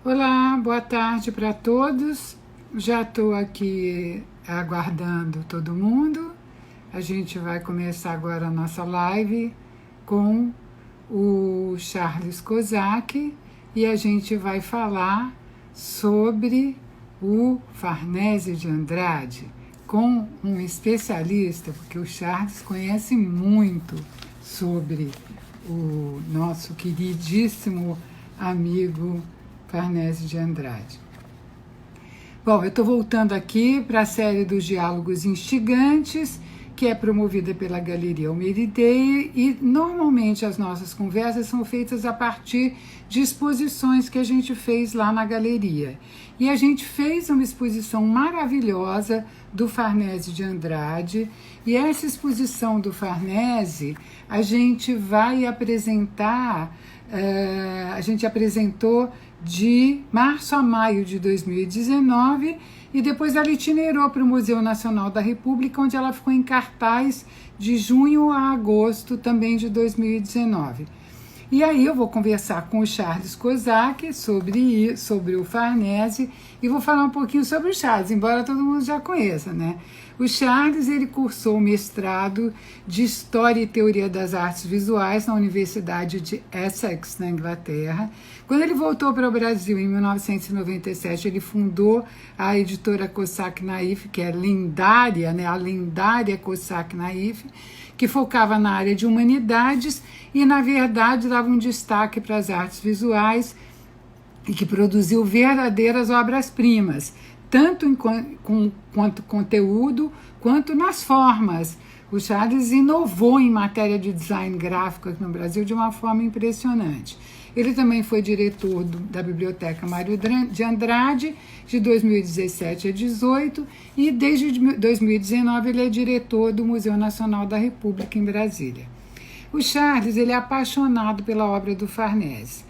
Olá, boa tarde para todos. Já estou aqui aguardando todo mundo. A gente vai começar agora a nossa live com o Charles Kozak e a gente vai falar sobre o Farnese de Andrade com um especialista, porque o Charles conhece muito sobre o nosso queridíssimo amigo Farnese de Andrade. Bom, eu estou voltando aqui para a série dos Diálogos Instigantes, que é promovida pela Galeria Almeida Ideia, e normalmente as nossas conversas são feitas a partir de exposições que a gente fez lá na galeria. E a gente fez uma exposição maravilhosa do Farnese de Andrade, e essa exposição do Farnese a gente vai apresentar, a gente apresentou de março a maio de 2019 e depois ela itinerou para o Museu Nacional da República, onde ela ficou em cartaz de junho a agosto também de 2019. E aí eu vou conversar com o Charles Kozak sobre o Farnese e vou falar um pouquinho sobre o Charles, embora todo mundo já conheça, né? O Charles, ele cursou o mestrado de História e Teoria das Artes Visuais na Universidade de Essex, na Inglaterra. Quando ele voltou para o Brasil, em 1997, ele fundou a editora Cossack Naif, que é lendária, né? A lendária Cossack Naif, que focava na área de humanidades e, na verdade, dava um destaque para as artes visuais e que produziu verdadeiras obras-primas, tanto quanto conteúdo, quanto nas formas. O Charles inovou em matéria de design gráfico aqui no Brasil de uma forma impressionante. Ele também foi diretor da Biblioteca Mário de Andrade, de 2017 a 2018, e desde 2019 ele é diretor do Museu Nacional da República em Brasília. O Charles, ele é apaixonado pela obra do Farnese.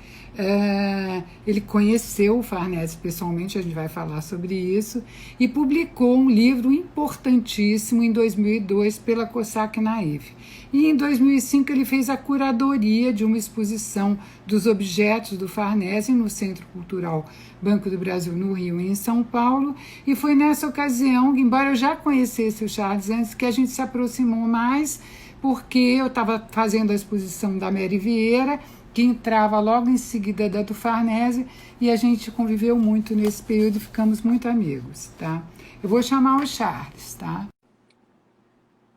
Ele conheceu o Farnese pessoalmente, a gente vai falar sobre isso, e publicou um livro importantíssimo em 2002 pela Cossack Naif. E em 2005 ele fez a curadoria de uma exposição dos objetos do Farnese no Centro Cultural Banco do Brasil, no Rio e em São Paulo, e foi nessa ocasião, embora eu já conhecesse o Charles antes, que a gente se aproximou mais, porque eu estava fazendo a exposição da Mary Vieira, que entrava logo em seguida da do Farnese, e a gente conviveu muito nesse período e ficamos muito amigos, tá? Eu vou chamar o Charles, tá?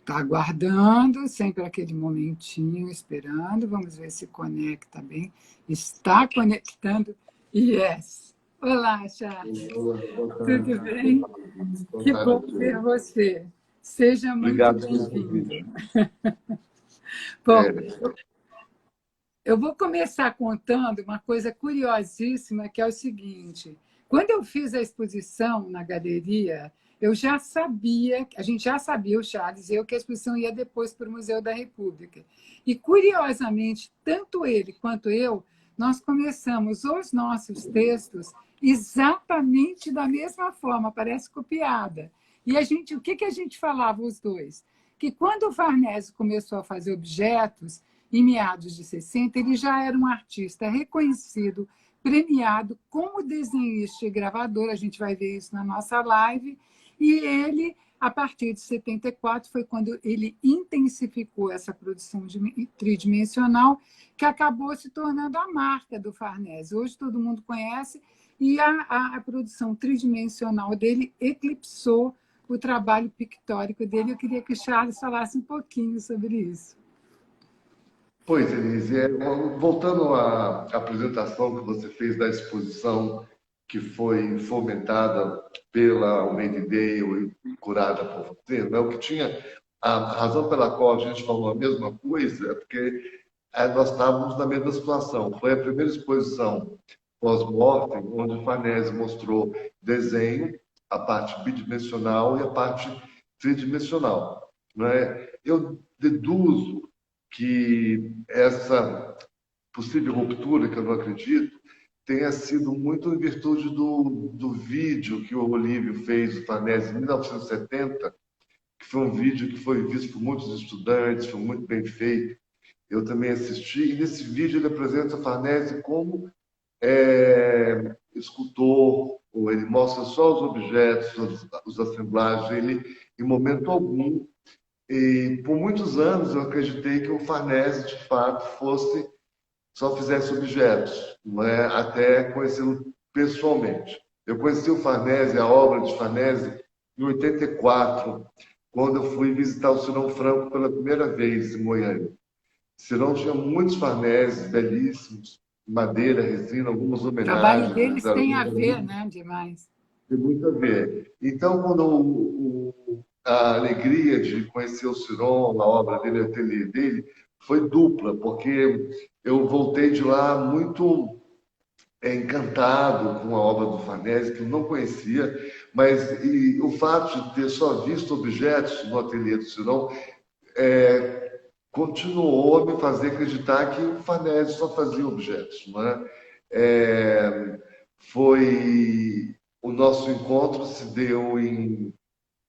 Tá aguardando, sempre aquele momentinho, esperando, vamos ver se conecta bem. Está conectando, yes! Olá, Charles, tudo bem? Que bom ver você. Seja muito bem-vindo. Bom, eu vou começar contando uma coisa curiosíssima, que é o seguinte. Quando eu fiz a exposição na galeria, eu já sabia, a gente já sabia, o Charles e eu, que a exposição ia depois para o Museu da República. E, curiosamente, tanto ele quanto eu, nós começamos os nossos textos exatamente da mesma forma, parece copiada. E o que a gente falava os dois? Que quando o Farnese começou a fazer objetos, em meados de 60, ele já era um artista reconhecido, premiado como desenhista e gravador, a gente vai ver isso na nossa live, e ele, a partir de 74, foi quando ele intensificou essa produção tridimensional, que acabou se tornando a marca do Farnese. Hoje todo mundo conhece, e a produção tridimensional dele eclipsou o trabalho pictórico dele. Eu queria que o Charles falasse um pouquinho sobre isso. Pois, Elise, voltando à apresentação que você fez da exposição que foi fomentada pela Almeida Ideia e curada por você, né? O que tinha a razão pela qual a gente falou a mesma coisa é porque nós estávamos na mesma situação. Foi a primeira exposição pós-mortem, onde o Farnese mostrou desenho, a parte bidimensional e a parte tridimensional, né? Eu deduzo que essa possível ruptura, que eu não acredito, tenha sido muito em virtude do vídeo que o Olívio fez, o Farnese, em 1970, que foi um vídeo que foi visto por muitos estudantes, foi muito bem feito. Eu também assisti, e nesse vídeo ele apresenta o Farnese como escultor, ou ele mostra só os objetos, os assemblagens, ele, em momento algum. E por muitos anos eu acreditei que o Farnese, de fato, só fizesse objetos, não é? Até conhecê-lo pessoalmente. Eu conheci o Farnese, a obra de Farnese, em 84, quando eu fui visitar o Cirão Franco pela primeira vez em Goiânia. O Cirão tinha muitos Farneses belíssimos, madeira, resina, algumas O trabalho homenagens. deles tem a ver, né, demais. Tem muito a ver. Então, quando a alegria de conhecer o Ciron, a obra dele, o ateliê dele, foi dupla, porque eu voltei de lá muito encantado com a obra do Farnese, que eu não conhecia, mas o fato de ter só visto objetos no ateliê do Ciron continuou a me fazer acreditar que o Farnese só fazia objetos, não é? Foi o nosso encontro se deu em.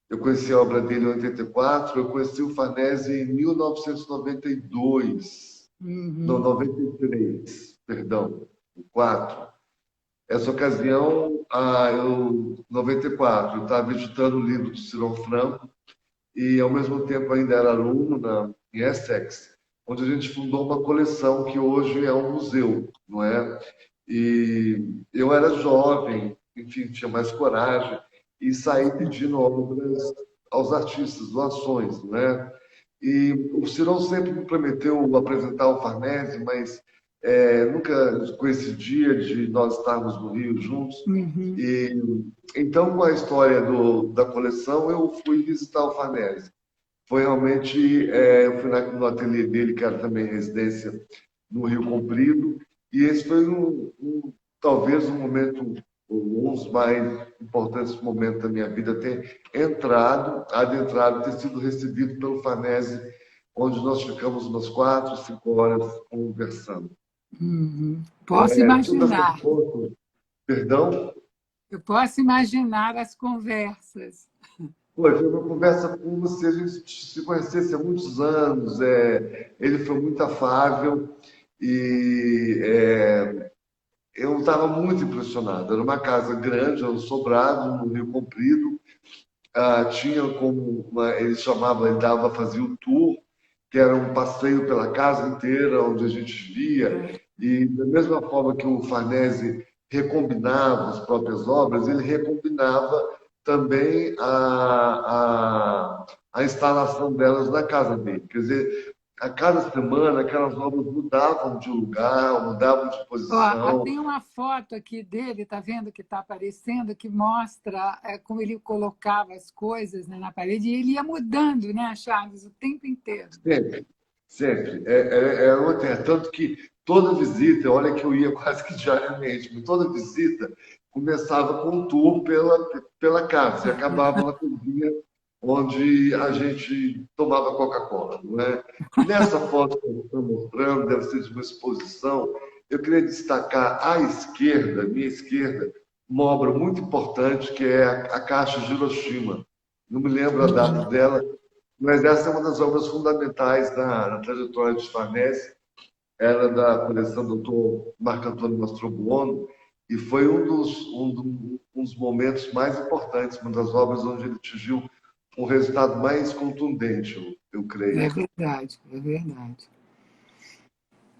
Eu conheci a obra dele em 84, eu conheci o Farnese em 1992, não, 93, perdão, 4. Essa ocasião, em 94, eu estava editando o livro do Cirão Franco e, ao mesmo tempo, ainda era aluno em Essex, onde a gente fundou uma coleção que hoje é um museu, não é? E eu era jovem, enfim, tinha mais coragem e saí pedindo obras aos artistas, doações, né? E o Cirão sempre me prometeu apresentar o Farnese, mas nunca coincidia de nós estarmos no Rio juntos. E então, com a história da coleção, eu fui visitar o Farnese. Foi realmente, eu fui no ateliê dele, que era também residência no Rio Comprido, e esse foi talvez um momento, um dos mais importantes momentos da minha vida, ter adentrado, ter sido recebido pelo Farnese, onde nós ficamos umas 4, 5 horas conversando. Posso imaginar. Perdão? Eu posso imaginar as conversas. Foi uma conversa como se a gente se conhecesse há muitos anos. Ele foi muito afável e eu estava muito impressionado. Era uma casa grande, era um sobrado no Rio Comprido. Tinha ele fazia o tour, que era um passeio pela casa inteira, onde a gente via. E da mesma forma que o Farnese recombinava as próprias obras, ele recombinava também a instalação delas na casa dele. Quer dizer, a cada semana aquelas obras mudavam de lugar, mudavam de posição. Tem uma foto aqui dele, tá vendo que está aparecendo, que mostra como ele colocava as coisas, né, na parede, e ele ia mudando, né, Charles, o tempo inteiro. Sempre, sempre. Tanto que toda visita, olha que eu ia quase que diariamente, mas toda visita começava com um tour pela casa e acabava na cozinha onde a gente tomava Coca-Cola, não é? Nessa foto que eu estou mostrando, deve ser de uma exposição, eu queria destacar à esquerda, minha esquerda, uma obra muito importante que é a Caixa de Hiroshima. Não me lembro a data dela, mas essa é uma das obras fundamentais na trajetória de Farnese. Era da coleção do Dr. Marco Antônio Mastrobuono, e foi um dos momentos mais importantes, uma das obras onde ele atingiu um resultado mais contundente, eu creio. É verdade, é verdade.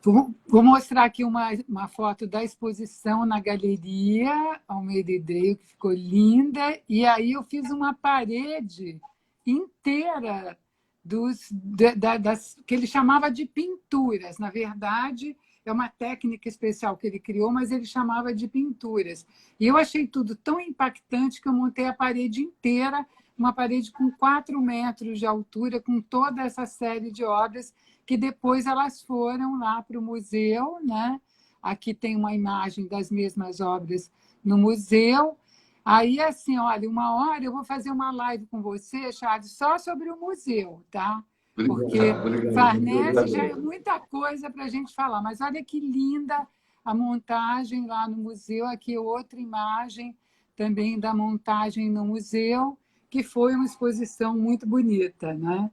Vou mostrar aqui uma foto da exposição na Galeria Almeida Idreio, que ficou linda, e aí eu fiz uma parede inteira das que ele chamava de pinturas. Na verdade, é uma técnica especial que ele criou, mas ele chamava de pinturas. E eu achei tudo tão impactante que eu montei a parede inteira, uma parede com 4 metros de altura, com toda essa série de obras, que depois elas foram lá para o museu, né? Aqui tem uma imagem das mesmas obras no museu. Aí, assim, olha, uma hora eu vou fazer uma live com você, Charles, só sobre o museu, tá? Porque Farnese já é muita coisa para a gente falar, mas olha que linda a montagem lá no museu. Aqui outra imagem também da montagem no museu, que foi uma exposição muito bonita, né?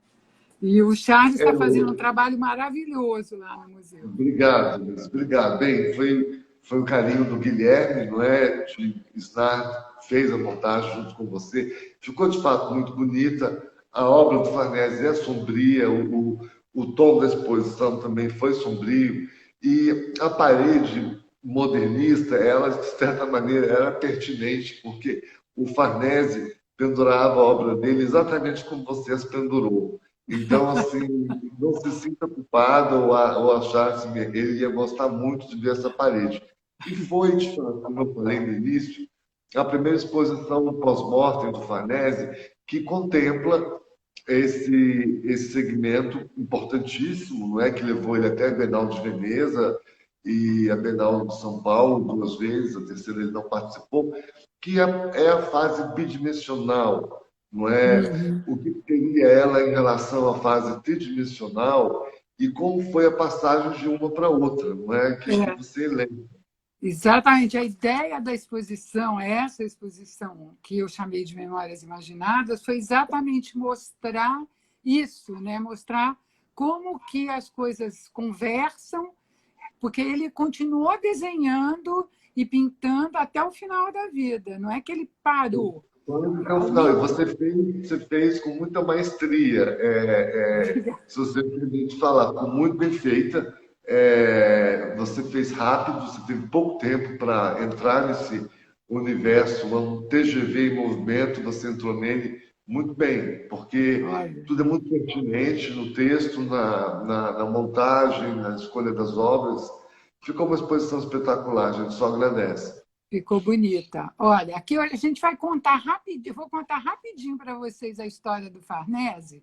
E o Charles está fazendo um trabalho maravilhoso lá no museu. Obrigado, obrigado. Bem, foi o carinho do Guilherme, não é? De Snart, fez a montagem junto com você. Ficou, de fato, muito bonita. A obra do Farnese é sombria, o tom da exposição também foi sombrio. E a parede modernista, ela, de certa maneira, era pertinente, porque o Farnese pendurava a obra dele exatamente como você as pendurou. Então, assim, não se sinta culpado ou achar assim, ele ia gostar muito de ver essa parede. E foi, de fato, como eu falei no início, a primeira exposição no pós-mortem do Farnese que contempla esse segmento importantíssimo, não é, que levou ele até a Bienal de Veneza e a Bienal de São Paulo duas vezes, a terceira ele não participou, que é a fase bidimensional, não é? Uhum. O que teria ela em relação à fase tridimensional e como foi a passagem de uma para outra, não é? Que É, você lembra. exatamente. A ideia da exposição, essa exposição que eu chamei de Memórias Imaginadas, foi exatamente mostrar isso, né? Mostrar como que as coisas conversam, porque ele continuou desenhando e pintando até o final da vida, não é que ele parou. Até o final, e você fez com muita maestria, se você me permite falar, ficou muito bem feita. Você fez rápido, você teve pouco tempo para entrar nesse universo, um TGV em movimento, você entrou nele muito bem, porque Olha, tudo é muito pertinente no texto, na montagem, na escolha das obras. Ficou uma exposição espetacular, a gente só agradece. ficou bonita. Olha, aqui a gente vai contar rapidinho, vou contar rapidinho para vocês a história do Farnese.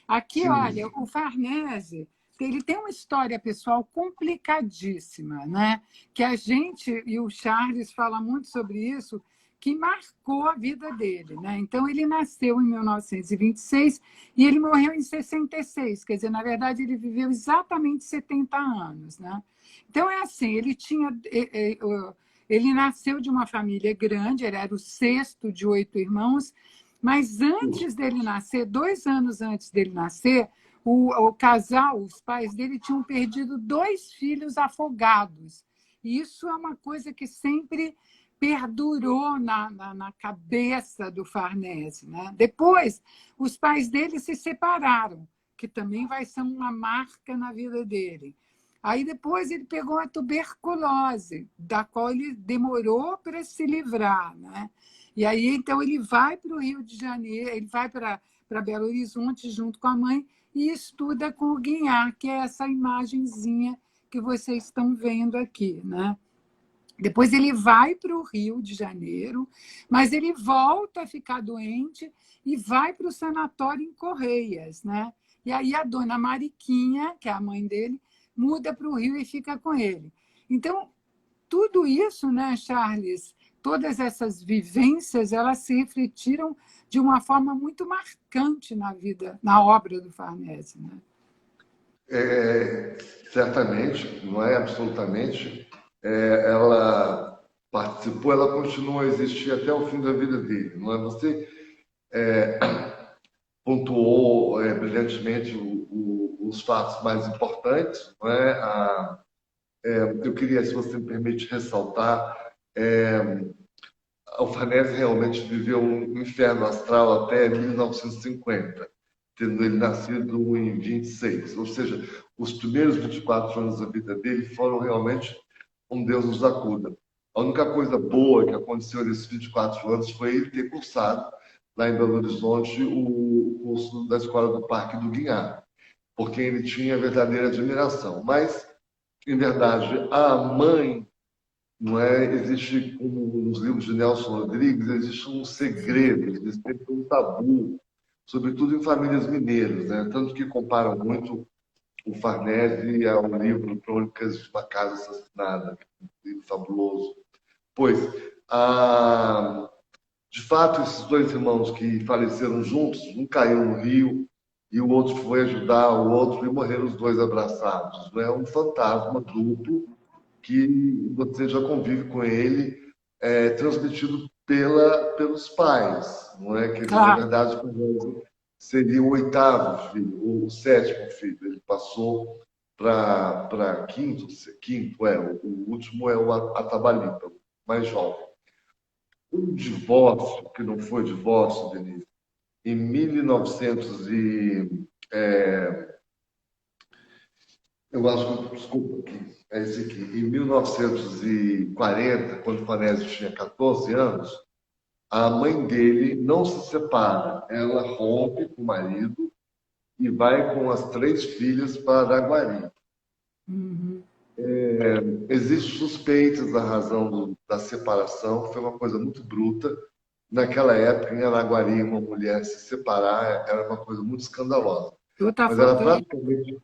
Aqui, olha, Sim. o Farnese, ele tem uma história pessoal complicadíssima, né? Que a gente, e o Charles fala muito sobre isso, que marcou a vida dele, né? Então, ele nasceu em 1926 e 26 e ele morreu em 66, quer dizer, na verdade, ele viveu exatamente 70 anos, né? Então, é assim, ele tinha... Ele nasceu de uma família grande, ele era o sexto de 8 irmãos, mas antes dele nascer, 2 anos antes dele nascer, o casal, os pais dele tinham perdido 2 filhos afogados. E isso é uma coisa que sempre perdurou na cabeça do Farnese. Né? Depois, os pais dele se separaram, que também vai ser uma marca na vida dele. Aí depois ele pegou a tuberculose, da qual ele demorou para se livrar, né? E aí então ele vai para o Rio de Janeiro, ele vai para Belo Horizonte junto com a mãe e estuda com o Guignard, que é essa imagenzinha que vocês estão vendo aqui, né? Depois ele vai para o Rio de Janeiro, mas ele volta a ficar doente e vai para o sanatório em Correias, né? E aí a dona Mariquinha, que é a mãe dele, muda para o Rio e fica com ele. Então, tudo isso, né, Charles, todas essas vivências, elas se refletiram de uma forma muito marcante na vida, na obra do Farnese, né? É, certamente, não é absolutamente. Ela participou, ela continua a existir até o fim da vida dele. Não é? Você pontuou brilhantemente os fatos mais importantes. Não é? Eu queria, se você me permite, ressaltar o Farnese realmente viveu um inferno astral até 1950, tendo ele nascido em 26. Ou seja, os primeiros 24 anos da vida dele foram realmente um Deus nos acuda. A única coisa boa que aconteceu nesses 24 anos foi ele ter cursado lá em Belo Horizonte o curso da Escola do Parque do Guiar, porque ele tinha verdadeira admiração. Mas, em verdade, a mãe não é? Existe, como nos livros de Nelson Rodrigues, existe um segredo, existe um tabu, sobretudo em famílias mineiras, né? Tanto que comparam muito o Farnese ao livro Crônicas de uma Casa Assassinada, um livro fabuloso. Pois, de fato, esses dois irmãos que faleceram juntos, um caiu no rio e o outro foi ajudar o outro e morreram os dois abraçados. Não é um fantasma duplo que você já convive com ele, transmitido pelos pais, não é? Quer dizer, na Claro. verdade, seria o oitavo filho, ou o sétimo filho. Ele passou para quinto, o último é o Atabalita, o mais jovem. Um divórcio, que não foi divórcio, Denise, em 1900 eu acho que, desculpa, aqui, é esse aqui. Em 1940, quando o Farnese tinha 14 anos, a mãe dele não se separa. Ela rompe com o marido e vai com as 3 filhas para Araguari. Uhum. Existem suspeitas da razão da separação, foi uma coisa muito bruta. Naquela época, em Araguari, uma mulher se separar era uma coisa muito escandalosa. Outra Mas ela foto aí.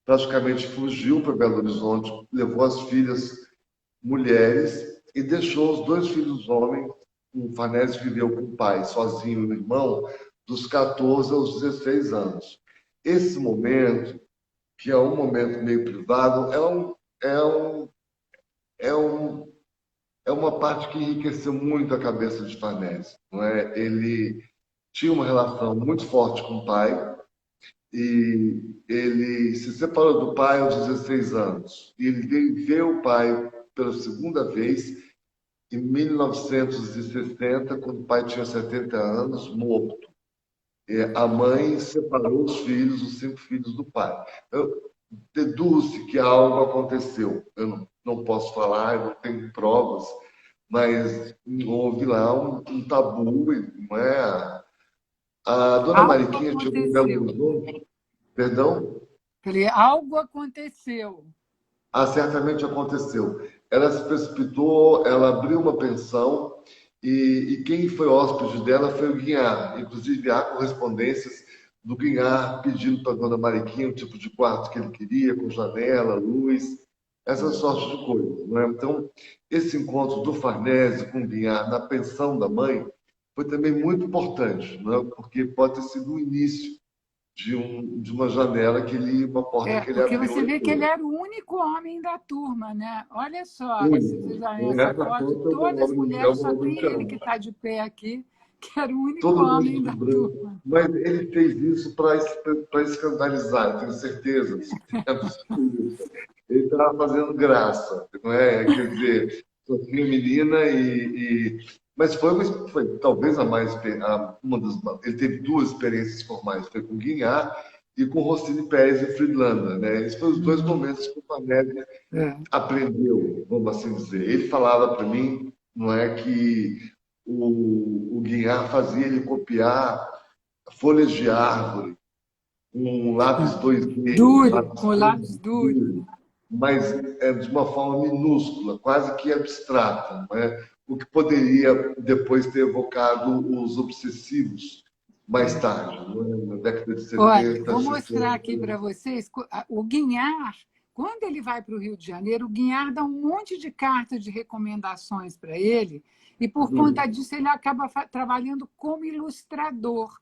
praticamente fugiu para Belo Horizonte, levou as filhas mulheres e deixou os 2 filhos homens. O Farnese viveu com o pai, sozinho, o irmão, dos 14 aos 16 anos. Esse momento, que é um momento meio privado, é, um, é uma parte que enriqueceu muito a cabeça de Farnese. Não é? Ele tinha uma relação muito forte com o pai e ele se separou do pai aos 16 anos. E ele vê o pai pela segunda vez em 1960, quando o pai tinha 70 anos, morto. E a mãe separou os filhos, os 5 filhos do pai. Eu deduzo que algo aconteceu. Eu não posso falar, eu não tenho provas, mas houve lá um tabu, não é? A dona Algo Mariquinha chegou em Belo aconteceu. Horizonte, perdão? Falei, algo aconteceu. Ah, certamente aconteceu. Ela se precipitou, ela abriu uma pensão e quem foi hóspede dela foi o Guinhar. Inclusive, há correspondências do Guinhar pedindo para a dona Mariquinha o tipo de quarto que ele queria, com janela, luz, essa sorte de coisas. Não é? Então, esse encontro do Farnese com o Guinhar na pensão da mãe foi também muito importante, não é? Porque pode ter sido o início de uma janela uma porta que ele Porque abriu você vê que ele depois. era o único homem da turma, né? Olha só, você Único. veja essa Nessa foto, foto todas as é mulheres, uma só obra de tem ele que teatro. está de pé aqui, que era o único Todo mundo homem de da branco. turma. Mas ele fez isso para escandalizar, eu tenho certeza. É absoluta. Ele estava fazendo graça, não é? Quer dizer, só tinha menina mas foi talvez a mais uma das. Ele teve 2 experiências formais, foi com Guinhar e com Rossini Pérez e Friedlander, né? Esses foram os 2 momentos que o Panelli É. aprendeu, vamos assim dizer. Ele falava para mim, não é, que o Guiar fazia ele copiar folhas de árvore, um lápis 2B, um Duro, lápis com lábios duros. duro, mas de uma forma minúscula, quase que abstrata, não é? O que poderia depois ter evocado os obsessivos mais tarde, não é? Na década de Olha, 70, vou mostrar 60. aqui para vocês o Guinhar. Quando ele vai para o Rio de Janeiro, o Guinhar dá um monte de cartas de recomendações para ele, e por conta disso ele acaba trabalhando como ilustrador.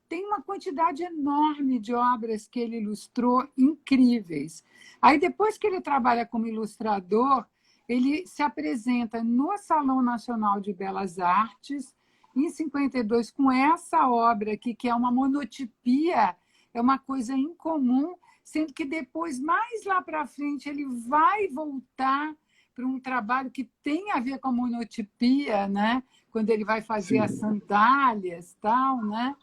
Tem uma quantidade enorme de obras que ele ilustrou incríveis. Aí, depois que ele trabalha como ilustrador, ele se apresenta no Salão Nacional de Belas Artes, em 52, com essa obra aqui, que é uma monotipia, é uma coisa incomum, sendo que depois, mais lá para frente, ele vai voltar para um trabalho que tem a ver com a monotipia, né? Quando ele vai fazer as Sim. sandálias, tal, né?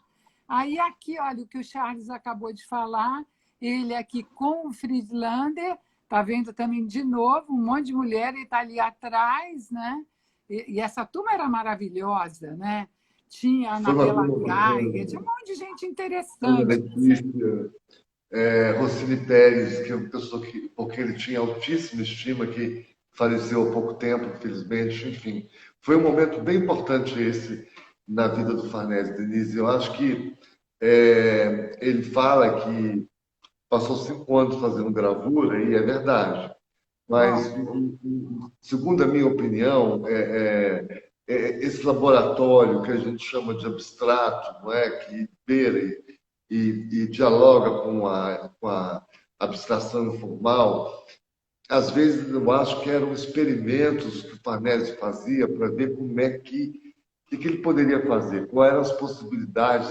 Aí aqui, olha, o que o Charles acabou de falar, ele aqui com o Friedlander, tá vendo também de novo um monte de mulher, ele está ali atrás, né? E essa turma era maravilhosa, né? Tinha a Foi uma Anabela turma Geiger, tinha bacana. um monte de gente Ana interessante. Letícia, Rossini Pérez, que é uma pessoa que, porque ele tinha altíssima estima, que faleceu há pouco tempo, infelizmente, enfim. Foi um momento bem importante esse na vida do Farnese, Denise. Eu acho que ele fala que passou 5 anos fazendo gravura, e é verdade. Mas, Bom, segundo a minha opinião, esse laboratório que a gente chama de abstrato, não é? Que beira e dialoga com a abstração informal, às vezes eu acho que eram experimentos que o Farnese fazia para ver que ele poderia fazer, quais eram as possibilidades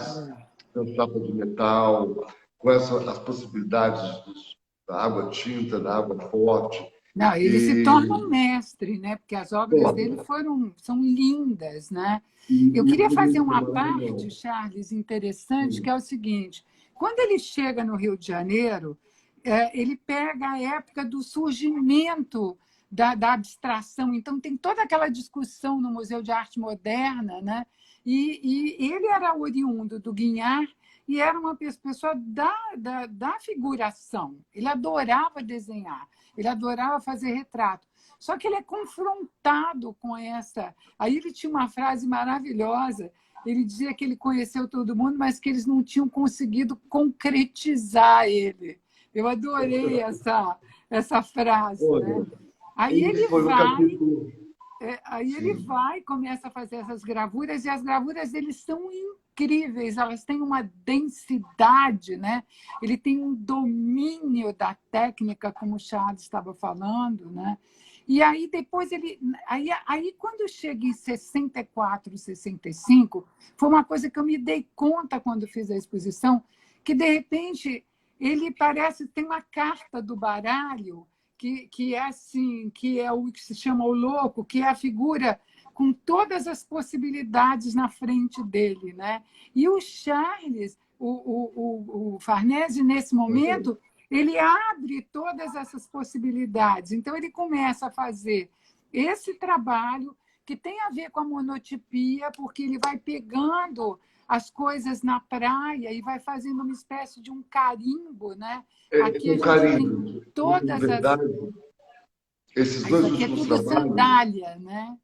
da chapa de metal, quais são as possibilidades da água tinta, da água forte. Não, ele se torna um mestre, né? Porque as obras dele Bom, são lindas, né? Eu e queria fazer bonito, uma parte, maravilhoso. Charles, interessante, que Sim. é o seguinte: quando ele chega no Rio de Janeiro, ele pega a época do surgimento da abstração. Então, tem toda aquela discussão no Museu de Arte Moderna, né? E ele era oriundo do Guignard e era uma pessoa da figuração. Ele adorava desenhar, ele adorava fazer retrato. Só que ele é confrontado com essa. Aí ele tinha uma frase maravilhosa. Ele dizia que ele conheceu todo mundo, mas que eles não tinham conseguido concretizar ele. Eu adorei essa frase, né? Olha, Aí ele ele foi no vai capítulo. aí ele Sim. vai e começa a fazer essas gravuras, e as gravuras dele são incríveis, elas têm uma densidade, né? Ele tem um domínio da técnica, como o Charles estava falando, né? E aí depois aí quando chega em 64, 65, foi uma coisa que eu me dei conta quando fiz a exposição, que de repente ele parece tem uma carta do baralho que é assim, que é o que se chama o louco, que é a figura com todas as possibilidades na frente dele, né? E o Charles, o Farnese, nesse momento, ele abre todas essas possibilidades. Então, ele começa a fazer esse trabalho que tem a ver com a monotipia, porque ele vai pegando as coisas na praia e vai fazendo uma espécie de um carimbo, né? Aqui a Com gente tem carinho. Na todas as. verdade, esses Isso dois aqui é últimos tudo trabalhos sandália, né?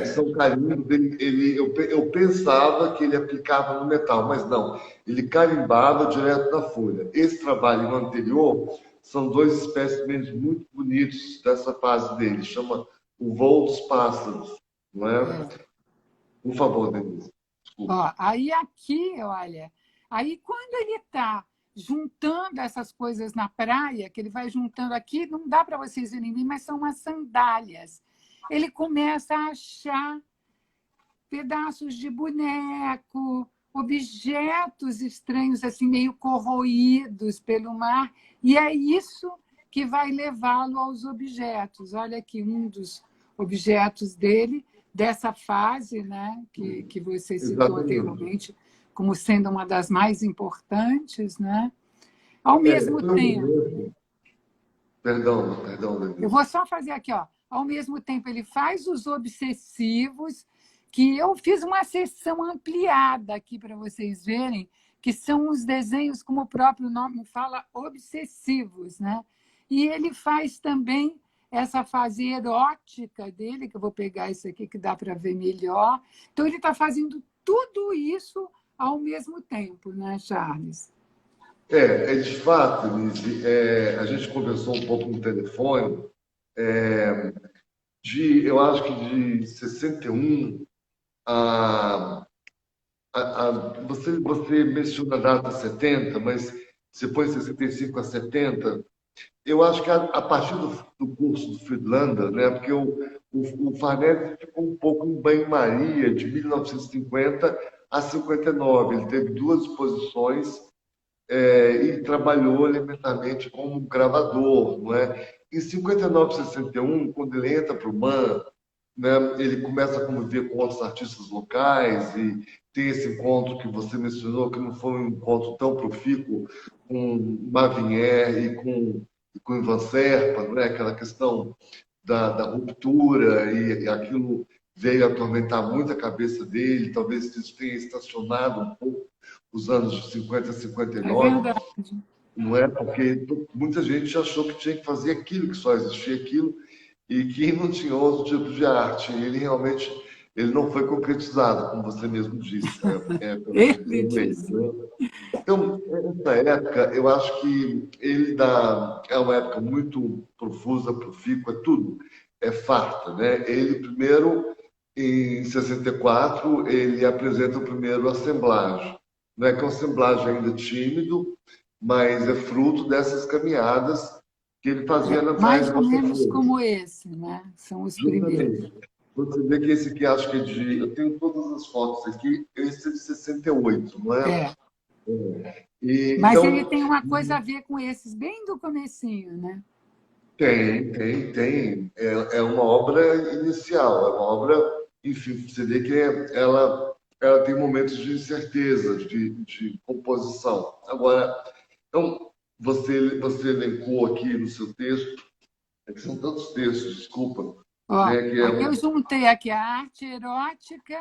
são carimbos dele. Eu pensava que ele aplicava no metal, mas não. Ele carimbava direto na folha. Esse trabalho anterior são dois espécimes muito bonitos dessa fase dele. Chama O Voo dos Pássaros, não é? É. Por favor, Denise. Desculpa. Ó, aí aqui, olha, aí quando ele está juntando essas coisas na praia, que ele vai juntando aqui, não dá para vocês verem bem, mas são umas sandálias. Ele começa a achar pedaços de boneco, objetos estranhos, assim, meio corroídos pelo mar, e é isso que vai levá-lo aos objetos. Olha aqui um dos objetos dele, dessa fase, né, que você citou Exatamente. anteriormente, como sendo uma das mais importantes, né? Ao mesmo Foi um tempo, momento. Perdão, perdão, eu Denise. vou só fazer aqui, ó. Ao mesmo tempo, ele faz os obsessivos, que eu fiz uma sessão ampliada aqui para vocês verem, que são os desenhos, como o próprio nome fala, obsessivos, né? E ele faz também essa fase erótica dele, que eu vou pegar isso aqui que dá para ver melhor. Então, ele está fazendo tudo isso ao mesmo tempo, né, Charles? É de fato, Denise, a gente conversou um pouco no telefone, eu acho que de 61 a, você menciona a data 70, mas se põe 65 a 70, eu acho que a partir do curso do Friedlander, né, porque o Farnese ficou um pouco em banho-maria de 1950 a 59, ele teve duas exposições e trabalhou elementarmente como gravador, não é? Em 59, 61, quando ele entra para o MAN, né, ele começa a conviver com outros artistas locais e tem esse encontro que você mencionou, que não foi um encontro tão profícuo com Mavinier e com Ivan Serpa, não é? Aquela questão da ruptura e aquilo veio atormentar muito a cabeça dele, talvez isso tenha estacionado um pouco os anos de 50 a É 59, verdade. não é? Porque muita gente achou que tinha que fazer aquilo, que só existia aquilo, e que não tinha outro tipo de arte. E ele realmente não foi concretizado, como você mesmo disse, Ele pelo meio, disse. né? Então, essa época, eu acho que é uma época muito profusa, profícua, é tudo, é farta, né? Ele, primeiro, em 64, ele apresenta o primeiro assemblagem, né? Que é um assemblagem ainda tímido, mas é fruto dessas caminhadas que ele fazia na Praia Mais de ou menos Botafogo. como esse, né? São os primeiros. Justamente. Você vê que esse aqui, acho que é de... Eu tenho todas as fotos aqui, esse é de 68, não é? É, Mas ele Então, tem uma coisa a ver com esses, bem do comecinho, né? tem. É uma obra inicial, é uma obra, enfim, você vê que ela tem momentos de incerteza, de composição. Agora, então, você elencou aqui no seu texto, é que são tantos textos, desculpa, Ó, né, que é aí eu um, juntei aqui a arte erótica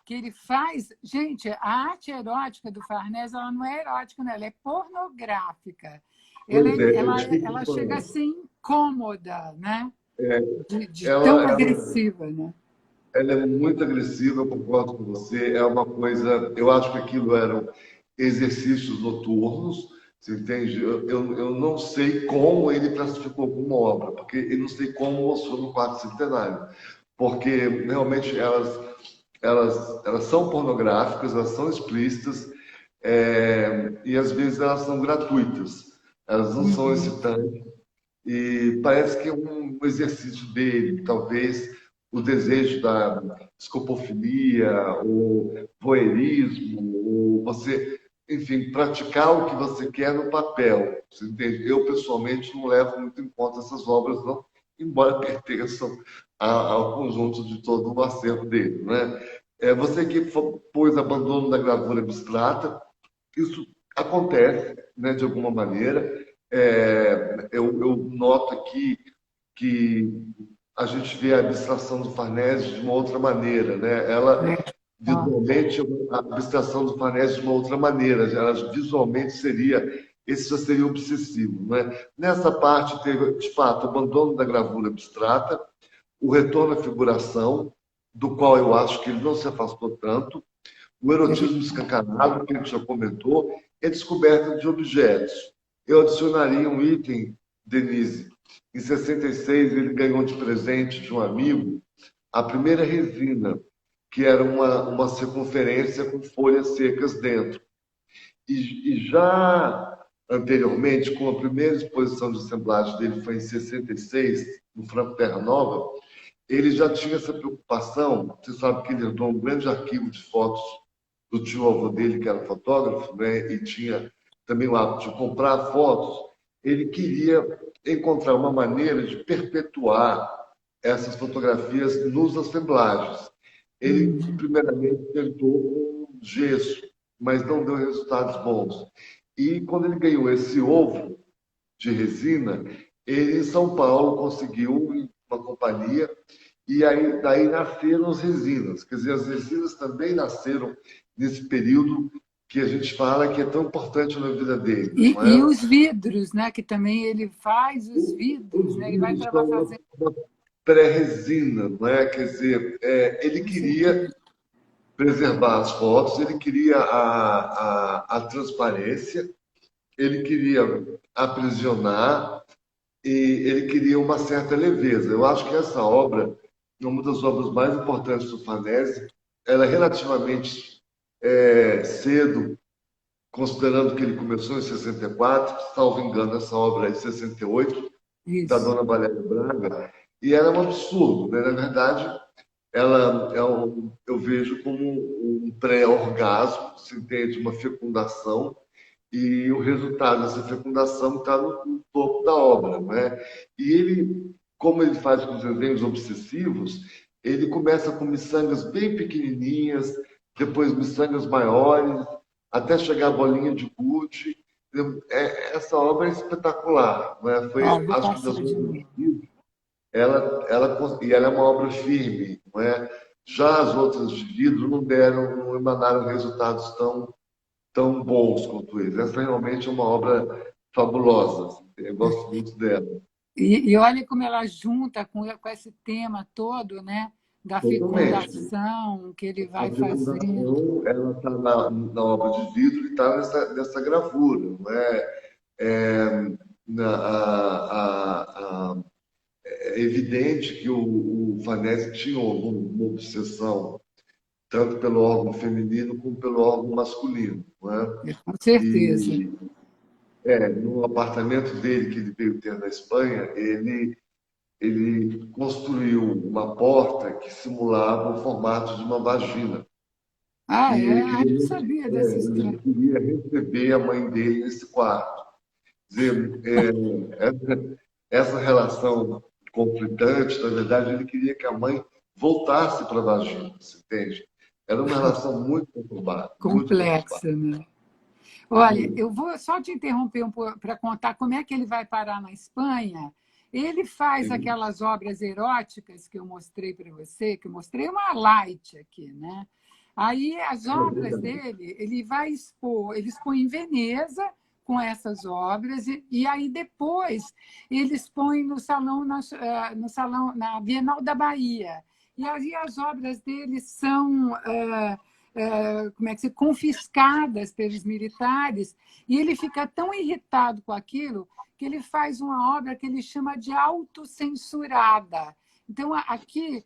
que ele faz. Gente, a arte erótica do Farnese, ela não é erótica, não, ela é pornográfica. Ela, pois é, ela chega desculpa, assim, incômoda, né? De tão ela, ela, agressiva, né? ela é muito agressiva, eu concordo com você. É uma coisa. Eu acho que aquilo eram exercícios noturnos, você entende? Eu não sei como ele classificou como obra, porque eu não sei como mostrou no quarto centenário, porque realmente elas são pornográficas, elas são explícitas, e às vezes elas são gratuitas, elas não são Uhum. excitantes. E parece que é um exercício dele, talvez o desejo da escopofilia, o voyeurismo, ou você, enfim, praticar o que você quer no papel. Você entende? Eu, pessoalmente, não levo muito em conta essas obras, não, embora pertençam ao conjunto de todo o acervo dele. Né? Você que pôs abandono da gravura abstrata, isso acontece, né, de alguma maneira. Eu noto aqui que a gente vê a abstração do Farnese de uma outra maneira, né? Ela É. Ó, visualmente a abstração do Farnese de uma outra maneira, ela visualmente seria esse já seria obsessivo, né? Nessa parte teve de fato o abandono da gravura abstrata, o retorno à figuração, do qual eu acho que ele não se afastou tanto, o erotismo escancarado, que a gente já comentou, é descoberta de objetos. Eu adicionaria um item, Denise. Em 66, ele ganhou de presente de um amigo a primeira resina, que era uma circunferência com folhas secas dentro. E já anteriormente, com a primeira exposição de assemblagem dele, foi em 66, no Franco Terra Nova, ele já tinha essa preocupação. Você sabe que ele herdou um grande arquivo de fotos do tio-avô dele, que era fotógrafo, né, e tinha também o hábito de comprar fotos. Ele queria encontrar uma maneira de perpetuar essas fotografias nos assemblagens. Ele, uhum. primeiramente, tentou com gesso, mas não deu resultados bons. E quando ele ganhou esse ovo de resina, ele em São Paulo conseguiu uma companhia e aí daí nasceram as resinas. Quer dizer, as resinas também nasceram nesse período que a gente fala que é tão importante na vida dele, não E é? os vidros, né? Que também ele faz os vidros, Os né? Ele vai vidros trabalhar são fazendo, uma pré-resina, não é? Quer dizer, ele com queria certeza. preservar as fotos, ele queria a transparência, ele queria aprisionar e ele queria uma certa leveza. Eu acho que essa obra, uma das obras mais importantes do Farnese, ela é relativamente cedo, considerando que ele começou em 64, salvo engano, essa obra é de 68, da Isso. Dona Valéria Braga, e era um absurdo, né? Na verdade, ela eu vejo como um pré-orgasmo, se entende, uma fecundação, e o resultado dessa fecundação está no topo da obra, né? E ele, como ele faz com os desenhos obsessivos, ele começa com miçangas bem pequenininhas, depois miçangas maiores, até chegar a bolinha de gude. Essa obra é espetacular, né? Ó, Foi, vou acho que passar das de obras novo. de vidro, e ela é uma obra firme, não é? Já as outras de vidro não emanaram resultados tão bons quanto eles. Essa realmente é uma obra fabulosa. Assim, eu gosto muito dela. E olha como ela junta com esse tema todo, né? Da Totalmente. fecundação que ele A vai fazendo. fecundação, ela está na obra de vidro e está nessa gravura. Não é? É, é evidente que o Farnese tinha uma obsessão tanto pelo órgão feminino como pelo órgão masculino. Não é? Com certeza. E no apartamento dele que ele veio ter na Espanha, ele construiu uma porta que simulava o formato de uma vagina. Ah, E é? Ah, não sabia dessa ele história. queria receber a mãe dele nesse quarto. Quer dizer, essa relação conflitante, na verdade, ele queria que a mãe voltasse para a vagina, você entende? Era uma relação muito conturbada, muito conturbada. Complexa, né? Olha, eu vou só te interromper para contar como é que ele vai parar na Espanha. Ele faz Sim, aquelas obras eróticas que eu mostrei para você, que eu mostrei uma light aqui, né? Aí as obras dele, ele vai expor, ele expõe em Veneza com essas obras e aí depois ele expõe no salão no salão na Bienal da Bahia. E aí as obras dele são como é que se confiscadas pelos militares, e ele fica tão irritado com aquilo que ele faz uma obra que ele chama de autocensurada. Então, aqui,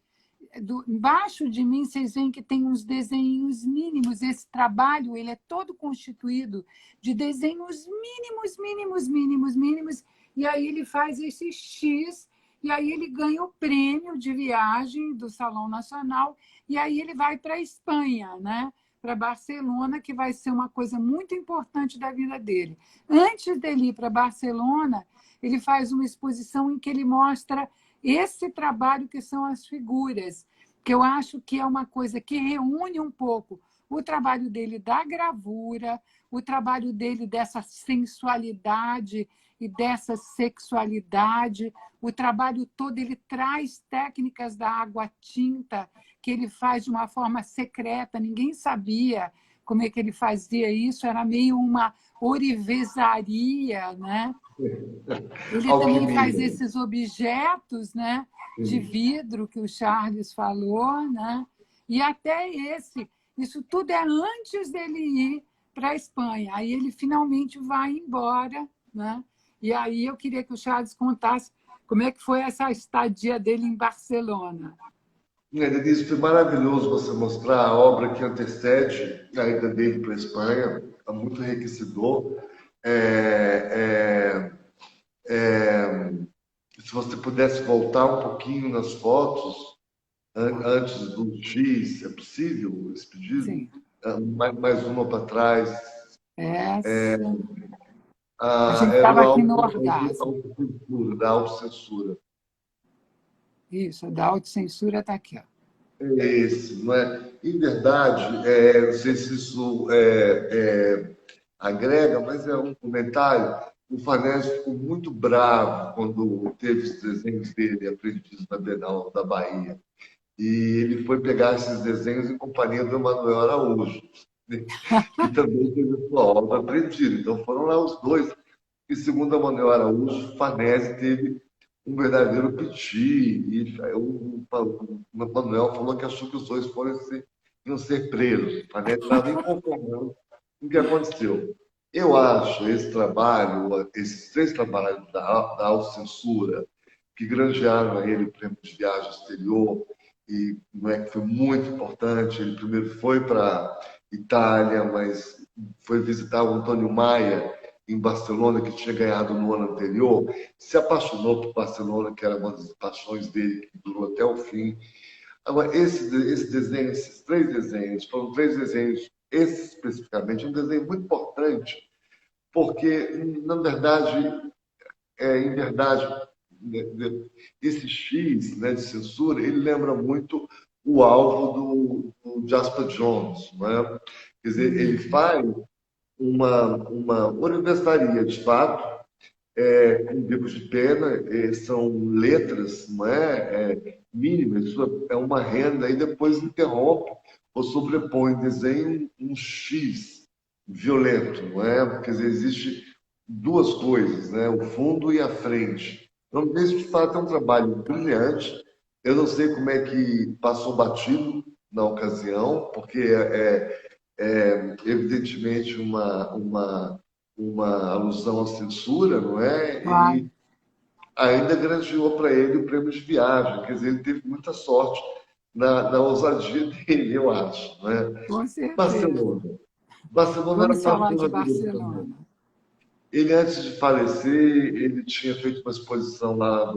embaixo de mim, vocês veem que tem uns desenhos mínimos. Esse trabalho ele é todo constituído de desenhos mínimos, mínimos, mínimos, mínimos, e aí ele faz esse X, e aí ele ganha o prêmio de viagem do Salão Nacional, e aí ele vai para a Espanha, né? Para Barcelona, que vai ser uma coisa muito importante da vida dele. Antes dele ir para Barcelona, ele faz uma exposição em que ele mostra esse trabalho que são as figuras, que eu acho que é uma coisa que reúne um pouco o trabalho dele da gravura, o trabalho dele dessa sensualidade e dessa sexualidade, o trabalho todo ele traz técnicas da água tinta que ele faz de uma forma secreta, ninguém sabia como é que ele fazia isso, era meio uma orivesaria, né? Ele também faz alquimia. esses objetos, né, de Sim. vidro que o Charles falou, né? E até isso tudo é antes dele ir para a Espanha. Aí ele finalmente vai embora, né? E aí eu queria que o Charles contasse como é que foi essa estadia dele em Barcelona. Denise, foi maravilhoso você mostrar a obra que antecede a ida dele para a Espanha, é muito enriquecedor. É, se você pudesse voltar um pouquinho nas fotos, Tá. antes do X, é possível esse pedido? Sim. Mais uma para trás. Essa. A gente Era o estava aqui no orgasmo. autocensura, da autocensura. Isso, a da autocensura está aqui. Ó. É esse, não é? Em verdade, não sei se isso agrega, mas é um comentário. O Farnese ficou muito bravo quando teve os desenhos dele aprendidos na Bienal da Bahia. E ele foi pegar esses desenhos em companhia do Emanuel Araújo, né, que também teve a sua obra aprendida. Então foram lá os dois. E segundo o Emanuel Araújo, Farnese teve um verdadeiro piti. E o Emanuel falou que achou que os dois iam ser presos. Farnese estava inconformado com o que aconteceu. Eu acho esse trabalho, esses três trabalhos da autocensura, que granjearam a ele o prêmio de viagem exterior, e não é que foi muito importante. Ele primeiro foi para Itália, mas foi visitar o Antônio Maia em Barcelona, que tinha ganhado no ano anterior, se apaixonou por Barcelona, que era uma das paixões dele, que durou até o fim. Agora, esse desenho, esses três desenhos, foram três desenhos, esse especificamente, um desenho muito importante, porque, na verdade, em verdade, né, esse X, né, de censura, ele lembra muito o alvo do Jasper Jones, não é? Quer dizer, ele faz uma universitaria, de fato, com bicos de pena, são letras, não mínimas, isso é uma renda, e depois interrompe ou sobrepõe em desenho um X violento, não é? Quer dizer, existe duas coisas, né? O fundo e a frente. Então, esse de fato é um trabalho brilhante. Eu não sei como é que passou batido na ocasião, porque evidentemente uma alusão à censura, não é? Claro, E ainda granjeou para ele o prêmio de viagem, quer dizer, ele teve muita sorte na ousadia dele, eu acho, não é? com certeza. Barcelona. Barcelona era Vamos uma falar de zona dele também. Barcelona. Ele, antes de falecer, ele tinha feito uma exposição lá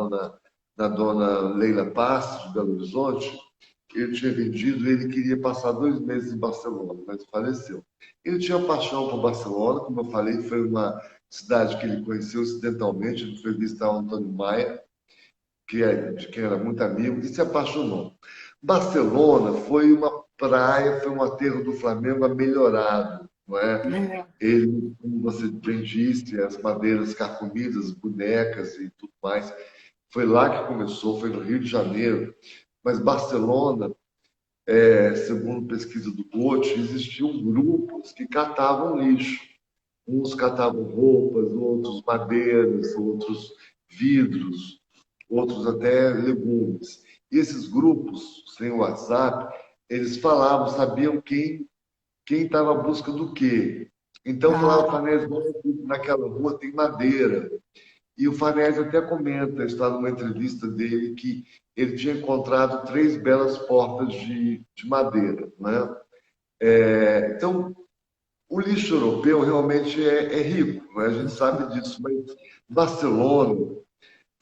na Dona Leila Passos, de Belo Horizonte, ele tinha vendido e ele queria passar 2 meses em Barcelona, mas faleceu. Ele tinha paixão por Barcelona, como eu falei, foi uma cidade que ele conheceu acidentalmente, ele foi visitar o Antônio Maia, de quem era muito amigo, e se apaixonou. Barcelona foi uma praia, foi um aterro do Flamengo melhorado, não é? É, Ele, como você bem disse, as madeiras carcomidas, bonecas e tudo mais, foi lá que começou, foi no Rio de Janeiro. Mas Barcelona, segundo pesquisa do Gotti, existiam grupos que catavam lixo. Uns catavam roupas, outros madeiras, outros vidros, outros até legumes. E esses grupos, sem WhatsApp, eles falavam, sabiam quem estava à busca do quê. Então falava, ah, Farnese, naquela rua tem madeira. E o Farnese até comenta, está numa entrevista dele, que ele tinha encontrado 3 belas portas de madeira. Né? Então, o lixo europeu realmente é rico, né? A gente sabe disso, mas Barcelona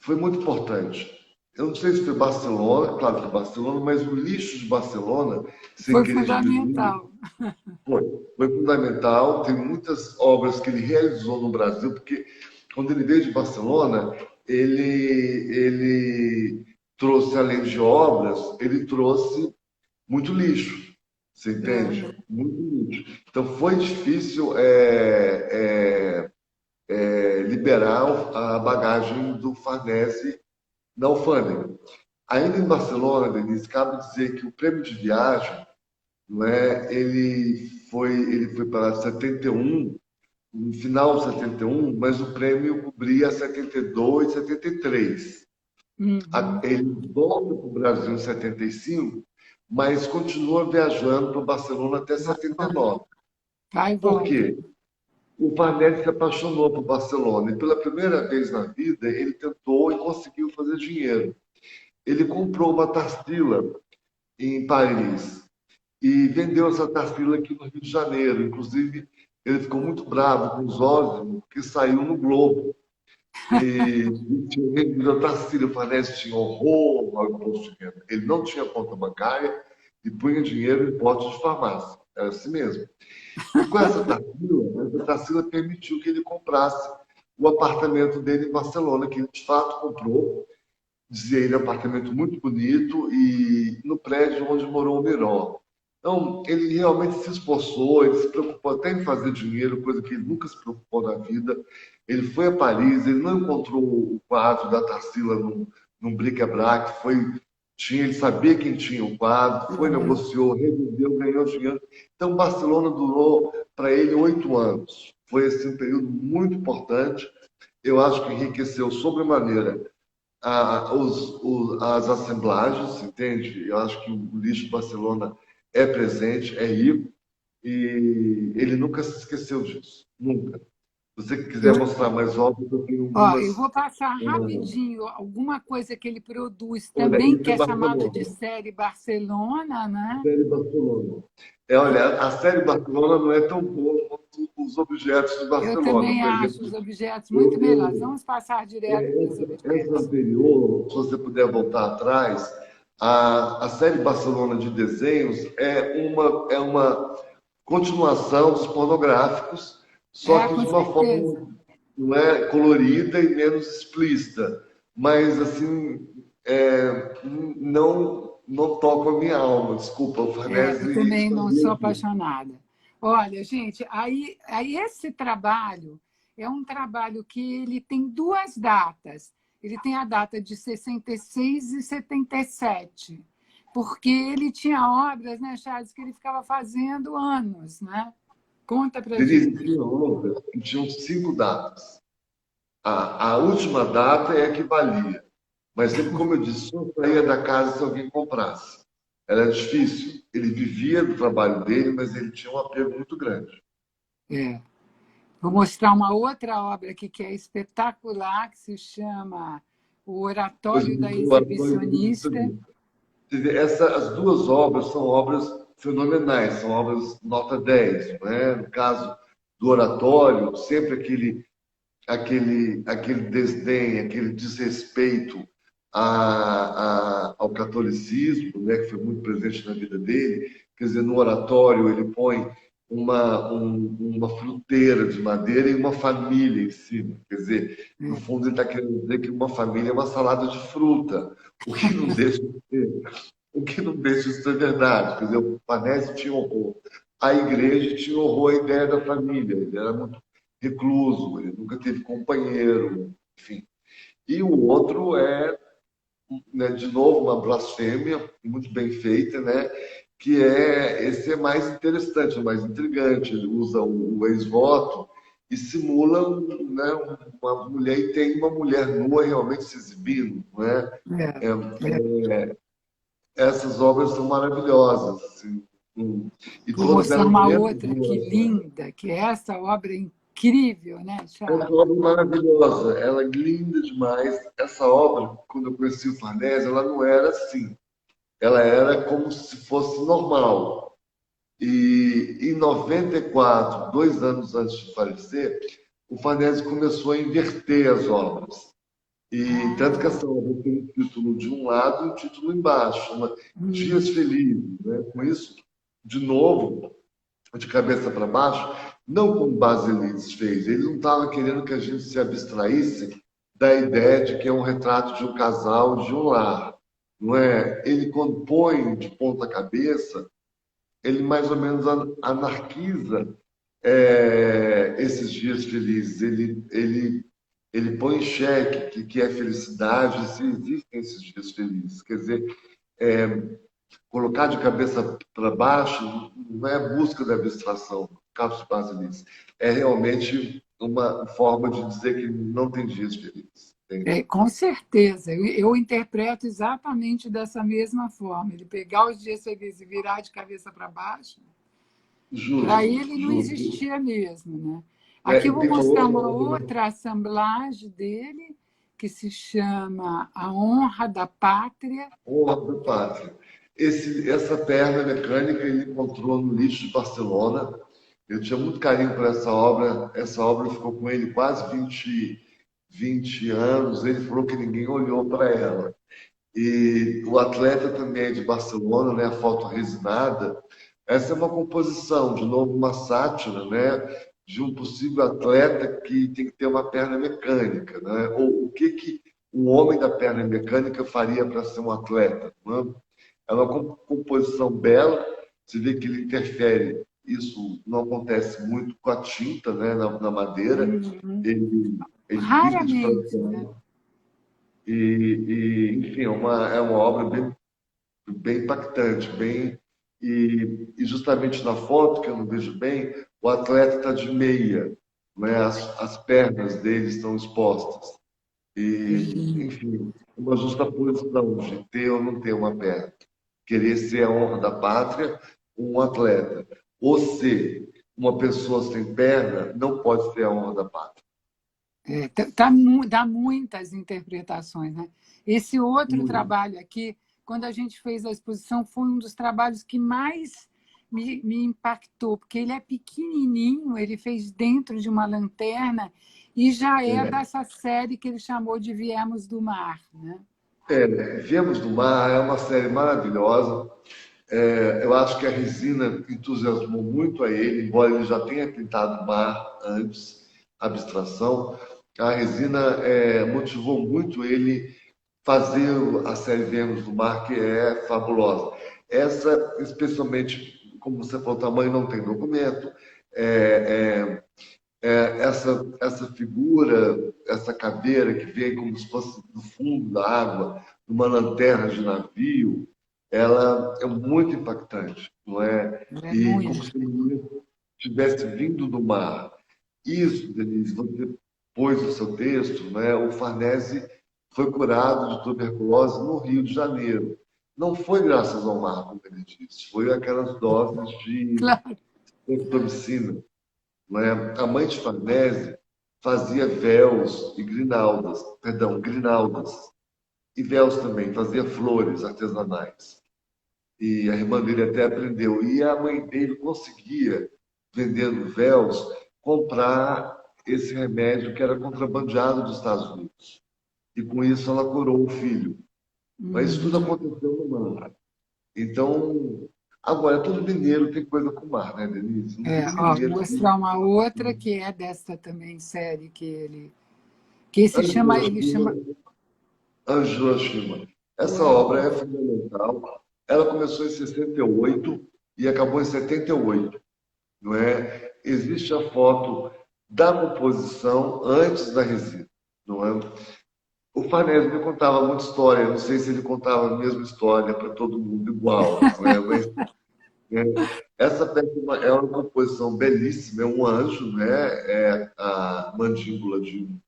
foi muito importante. Eu não sei se foi Barcelona, claro que é Barcelona, mas o lixo de Barcelona, sem foi querer diminuir, fundamental. foi, foi fundamental. Tem muitas obras que ele realizou no Brasil, porque quando ele veio de Barcelona, ele trouxe, além de obras, ele trouxe muito lixo. Você É, entende? Muito lixo. Então foi difícil liberar a bagagem do Farnese na alfândega. Ainda em Barcelona, Denise, cabe dizer que o prêmio de viagem, não é, ele foi para 71, no final de 71, mas o prêmio cobria 72, 73. uhum, Ele volta para o Brasil em 75, mas continua viajando para Barcelona até 79. vai e Por volta. quê? O Farnese se apaixonou por Barcelona e pela primeira vez na vida ele tentou e conseguiu fazer dinheiro. Ele comprou uma Tarsila em Paris e vendeu essa Tarsila aqui no Rio de Janeiro. Inclusive, ele ficou muito bravo com os Osmond, que saiu no Globo. E tinha vendido a Tarsila. O Farnese tinha horror ao imposto de renda. Ele não tinha conta bancária e punha dinheiro em potes de farmácia. Era assim mesmo. E com essa Tarsila permitiu que ele comprasse o apartamento dele em Barcelona, que ele de fato comprou. Dizia ele, um apartamento muito bonito e no prédio onde morou o Miró. Então, ele realmente se esforçou, ele se preocupou até em fazer dinheiro, coisa que ele nunca se preocupou na vida. Ele foi a Paris, ele não encontrou o quadro da Tarsila num bric-a-brac, ele sabia quem tinha o quadro, foi, negociou, revendeu, ganhou dinheiro. Então, Barcelona durou para ele 8 anos. Foi assim, um período muito importante. Eu acho que enriqueceu sobremaneira as assemblagens, entende? Eu acho que o lixo de Barcelona é presente, é rico, e ele nunca se esqueceu disso. Nunca. Se você quiser Eu, mostrar mais obras, eu tenho eu umas. vou passar um, rapidinho alguma coisa que ele produz Olha, também, isso que é é chamado de Barcelona. série Barcelona, né? Série Barcelona. Olha, a série Barcelona não é tão boa quanto os objetos de Eu Barcelona. também Por acho exemplo, os objetos muito eu, melhores. eu, Vamos passar direto para os essa objetos. anterior, se você puder voltar atrás, a série Barcelona de desenhos é uma continuação dos pornográficos, só É, que com de uma certeza. forma não é colorida e menos explícita. Mas assim, não toca a minha alma. Desculpa, o Eu Farnese também não sabia sou disso. apaixonada. Olha, gente, aí esse trabalho é um trabalho que ele tem duas datas. Ele tem a data de 66 e 77, porque ele tinha obras, né, Charles, que ele ficava fazendo anos, né? Conta pra Denise gente. tinha obras que tinham 5 datas. A última data é a que valia. Mas sempre, como eu disse, só saía da casa se alguém comprasse. Era difícil. Ele vivia do trabalho dele, mas ele tinha um apego muito grande. É. Vou mostrar uma outra obra aqui que é espetacular, que se chama O Pois Oratório da o Antônio Exibicionista. Quer dizer, as duas obras são obras fenomenais, são obras nota 10, né? No caso do oratório, sempre aquele desdém, aquele desrespeito ao catolicismo, né, que foi muito presente na vida dele. Quer dizer, no oratório ele põe uma fruteira de madeira e uma família em cima. Quer dizer, no É. fundo ele está querendo dizer que uma família é uma salada de fruta, o que não deixa de ser, o que não deixa de ser verdade. Quer dizer, o Farnese tinha horror. A igreja tinha horror à ideia da família. Ele era muito recluso, ele nunca teve companheiro, enfim. E o outro é, né, de novo, uma blasfêmia muito bem feita, né? Que é esse é mais interessante, mais intrigante. Ele usa o ex-voto e simula, né, uma mulher e tem uma mulher nua realmente se exibindo, né? É, É, é. essas obras são maravilhosas, assim, e Vou todas mostrar elas uma muito outra que boas, né? linda, que é essa obra incrível, né, Essa Charles? obra é maravilhosa, ela é linda demais. Essa obra, quando eu conheci o Farnese, ela não era assim. Ela era como se fosse normal. E em 94, 2 anos antes de falecer, o Farnese começou a inverter as obras. E tanto que Ah, essa obra tem um título de um lado e um título embaixo, chama Dias hum, Felizes. Né? Com isso, de novo, de cabeça para baixo, não como Basilides fez. Ele não estava querendo que a gente se abstraísse da ideia de que é um retrato de um casal, de um lar. Não é? Ele compõe de ponta cabeça, ele mais ou menos anarquiza esses dias felizes. Ele põe em xeque que é felicidade, se existem esses dias felizes. Quer dizer, colocar de cabeça para baixo não é busca da abstração, Carlos Basilides. É realmente uma forma de dizer que não tem dias felizes. Entende? com certeza. Eu interpreto exatamente dessa mesma forma. Ele pegar os dias felizes e virar de cabeça para baixo, para Justo, ele não justo. existia mesmo, né? Aqui eu E vou tem uma mostrar outra uma obra, outra assemblagem dele, que se chama A Honra da Pátria. Honra da Pátria. Essa perna mecânica ele encontrou no lixo de Barcelona. Eu tinha muito carinho por essa obra. Essa obra ficou com ele quase 20 anos. Ele falou que ninguém olhou para ela. E o atleta também é de Barcelona, né? A foto resinada. Essa é uma composição, de novo, uma sátira, né? De um possível atleta que tem que ter uma perna mecânica, né? Ou o que um homem da perna mecânica faria para ser um atleta, né? É uma composição bela. Você vê que ele interfere. Isso não acontece muito com a tinta, né? Na madeira. Uhum. Ele pinta de Raramente, né? preto. Enfim, é uma obra bem impactante, e justamente na foto que eu não vejo bem, o atleta está de meia, né? As pernas dele estão expostas Que e, lindo. enfim, uma justa posição de ter ou não ter uma perna, querer ser a honra da pátria, um atleta, ou ser uma pessoa sem perna não pode ser a honra da pátria. Dá muitas interpretações, né? Esse outro Muito. trabalho aqui, quando a gente fez a exposição, foi um dos trabalhos que mais me impactou, porque ele é pequenininho, ele fez dentro de uma lanterna e já é É. dessa série que ele chamou de Viemos do Mar, né? Viemos do Mar é uma série maravilhosa. Eu acho que a resina entusiasmou muito a ele, embora ele já tenha pintado mar antes, abstração. A resina motivou muito ele fazer a série Vênus do Mar, que é fabulosa. Essa, especialmente, como você falou, o tamanho não tem documento. É, essa figura, essa caveira que vem como se fosse do fundo da água, numa lanterna de navio, ela é muito impactante, não é? É E como muito. se ele tivesse vindo do mar. Isso, Denise, você pôs no seu texto, né? O Farnese foi curado de tuberculose no Rio de Janeiro. Não foi graças ao mar, como ele disse, foi aquelas doses de Claro. streptomicina, né? A mãe de Farnese fazia véus e grinaldas, perdão, grinaldas, e véus também, fazia flores artesanais. E a irmã dele até aprendeu. E a mãe dele conseguia, vendendo véus, comprar esse remédio que era contrabandeado dos Estados Unidos. e com isso ela curou o filho. Mas isso tudo Uhum. aconteceu no mar. Então, agora, todo mineiro tem coisa com o mar, né, Denise? Não tem É, um ó, mineiro que... mostrar uma outra que é desta também série que esse chama, Ângelo ele chama, Ângelo Schima. Essa é, obra é fundamental. Ela começou em 68 e acabou em 78, não é? Existe a foto da composição antes da resina, não é? O Farnese me contava muita história, não sei se ele contava a mesma história para todo mundo igual, não é? Mas essa peça é uma composição belíssima, é um anjo, né? É a mandíbula de um...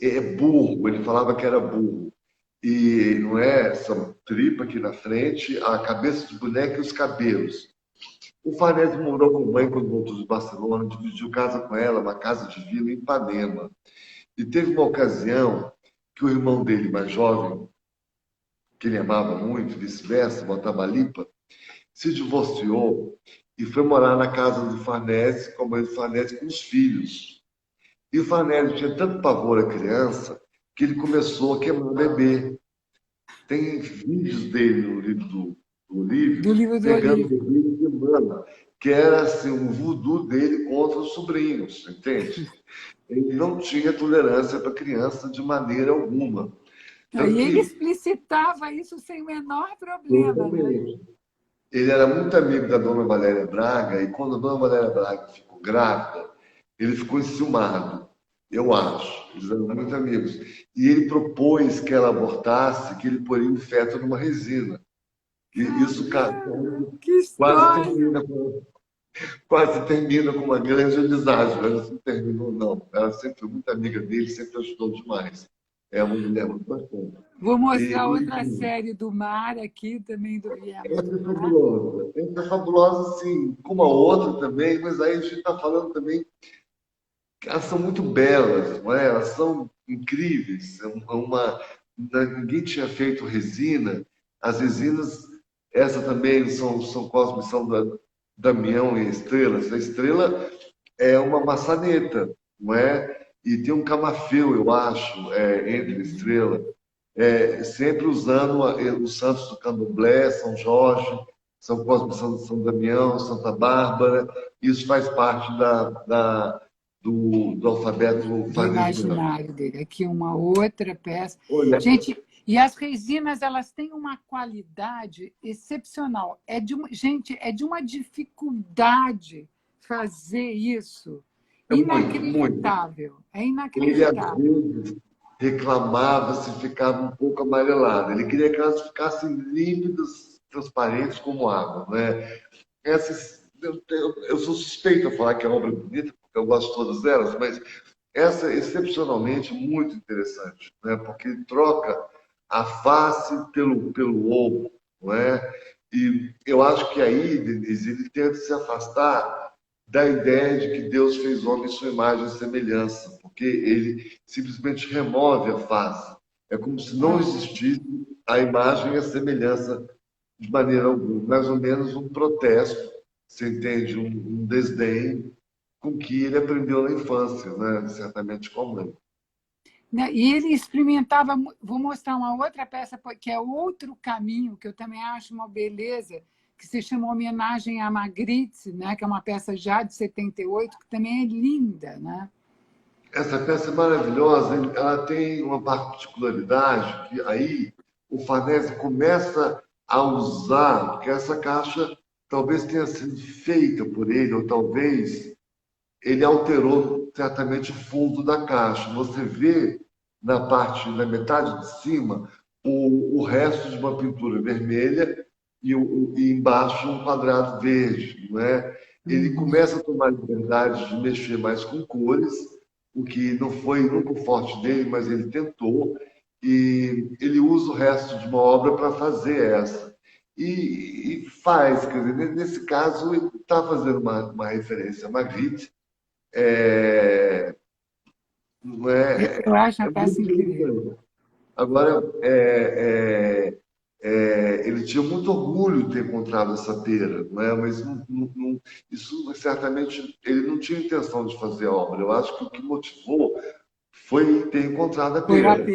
É burro, ele falava que era burro. E não é essa tripa aqui na frente, a cabeça de boneca e os cabelos. O Farnese morou com a mãe quando voltou de Barcelona, dividiu casa com ela, uma casa de vila em Ipanema. E teve uma ocasião que o irmão dele, mais jovem, que ele amava muito, vice-versa, Botabalipa, se divorciou e foi morar na casa do Farnese, com a mãe do Farnese, com os filhos. E o Farnese tinha tanto pavor à criança que ele começou a queimar o bebê. Tem vídeos dele no livro do do Olívio, livro do pegando o Olívio. bebê e queimando, que era assim, um voodoo dele contra os sobrinhos, entende? Ele não tinha tolerância para criança de maneira alguma. E Tanto ele que, explicitava isso sem o menor problema, né? totalmente, ele era muito amigo da dona Valéria Braga, e quando a dona Valéria Braga ficou grávida, ele ficou enciumado, eu acho. Eles eram muito amigos. E ele propôs que ela abortasse, que ele poria o feto numa resina. E isso Caramba, que quase história! termina quase termina com uma grande desastre. Ela não terminou, não. Ela sempre foi muito amiga dele, sempre ajudou demais. É uma mulher muito bacana. Vou mostrar E, outra série do mar aqui, também do Viemos essa do é Mar. fabulosa. Essa é fabulosa, sim, como a outra também, mas aí a gente está falando também que elas são muito belas, não é? Elas são incríveis. Ninguém tinha feito resina. As resinas, essa também são Cosme, são da Damião e Estrelas. A estrela é uma maçaneta, não é? E tem um camafeu, eu acho, entre a estrela, sempre usando os santos do Candomblé, São Jorge, São Cosme, São Damião, Santa Bárbara. Isso faz parte do alfabeto Do farnesiano. imaginário dele. Aqui uma outra peça. Olha, Gente, e as resinas, elas têm uma qualidade excepcional. Gente, é de uma dificuldade fazer isso. é muito, muito. Inacreditável. É Ele, às inacreditável. vezes, reclamava se ficava um pouco amarelado. Ele queria que elas ficassem límpidas, transparentes como água, né? Eu sou suspeito a falar que é uma obra bonita, porque eu gosto de todas elas, mas essa é excepcionalmente muito interessante, né? Porque ele troca a face pelo ovo, não é? E eu acho que aí, Denise, ele tenta se afastar da ideia de que Deus fez homem em sua imagem e semelhança, porque ele simplesmente remove a face. É como se não Ah, existisse a imagem e a semelhança de maneira alguma, mais ou menos um protesto, você entende, um desdém com que ele aprendeu na infância, né? Certamente com a mãe. né? E ele experimentava. Vou mostrar uma outra peça, que é outro caminho, que eu também acho uma beleza, que se chama Homenagem a Magritte, né? Que é uma peça já de 78, que também é linda. Né? Essa peça é maravilhosa, ela tem uma particularidade que aí o Farnese começa a usar, porque essa caixa talvez tenha sido feita por ele, ou talvez ele alterou certamente o fundo da caixa. Você vê na metade de cima, o resto de uma pintura vermelha e embaixo um quadrado verde, não é? Ele Uhum. começa a tomar liberdade de mexer mais com cores, o que não foi nunca o forte dele, mas ele tentou, e ele usa o resto de uma obra para fazer essa. E faz, quer dizer, nesse caso, ele está fazendo uma referência a Magritte, é, não Eu acho uma é peça muito incrível. interessante. Agora, ele tinha muito orgulho de ter encontrado essa pera, não é? Mas isso certamente ele não tinha intenção de fazer a obra. Eu acho que o que motivou foi ter encontrado a Foi a pera.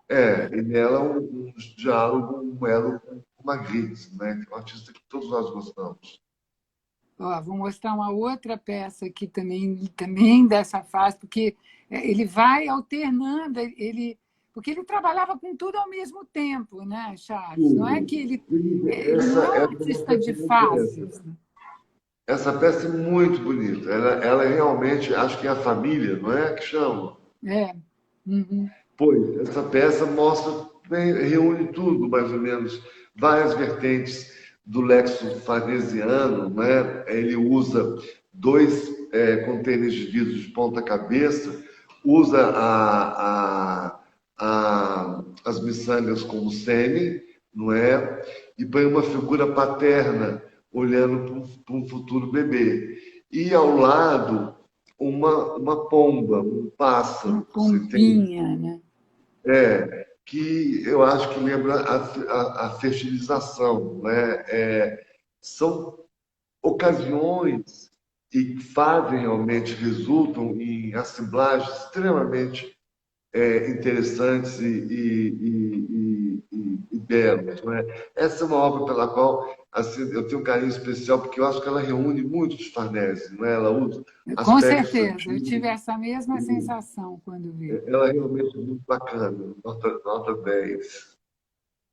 pera. E nela um diálogo, um elo com Magritte, né? Que é um artista que todos nós gostamos. Ó, vou mostrar uma outra peça aqui também dessa fase, porque ele vai alternando, porque ele trabalhava com tudo ao mesmo tempo, né, Charles? Não é Tudo. que ele não é um Essa é uma artista de peça muito bonita. fases. Né? Essa peça é muito bonita. Ela é realmente, acho que é a família, não é? Que chama. É. Uhum. Pois, essa peça mostra, reúne tudo, mais ou menos, várias vertentes do lexo farnesiano, né? Ele usa dois contêineres de vidro de ponta cabeça, usa as miçangas como sêmen, não é? E põe uma figura paterna olhando para um futuro bebê. E ao lado, uma pomba, um Uma pássaro, você entende? pombinha, né? Que eu acho que lembra a fertilização, né? São ocasiões que fazem realmente, resultam em assemblagens extremamente interessantes e belas, né? Essa é uma obra pela qual assim, eu tenho um carinho especial, porque eu acho que ela reúne muito de Farnese, né? Ela usa Com aspectos certeza, eu antigos, tive essa mesma sensação quando vi. ela é realmente muito bacana, nota 10.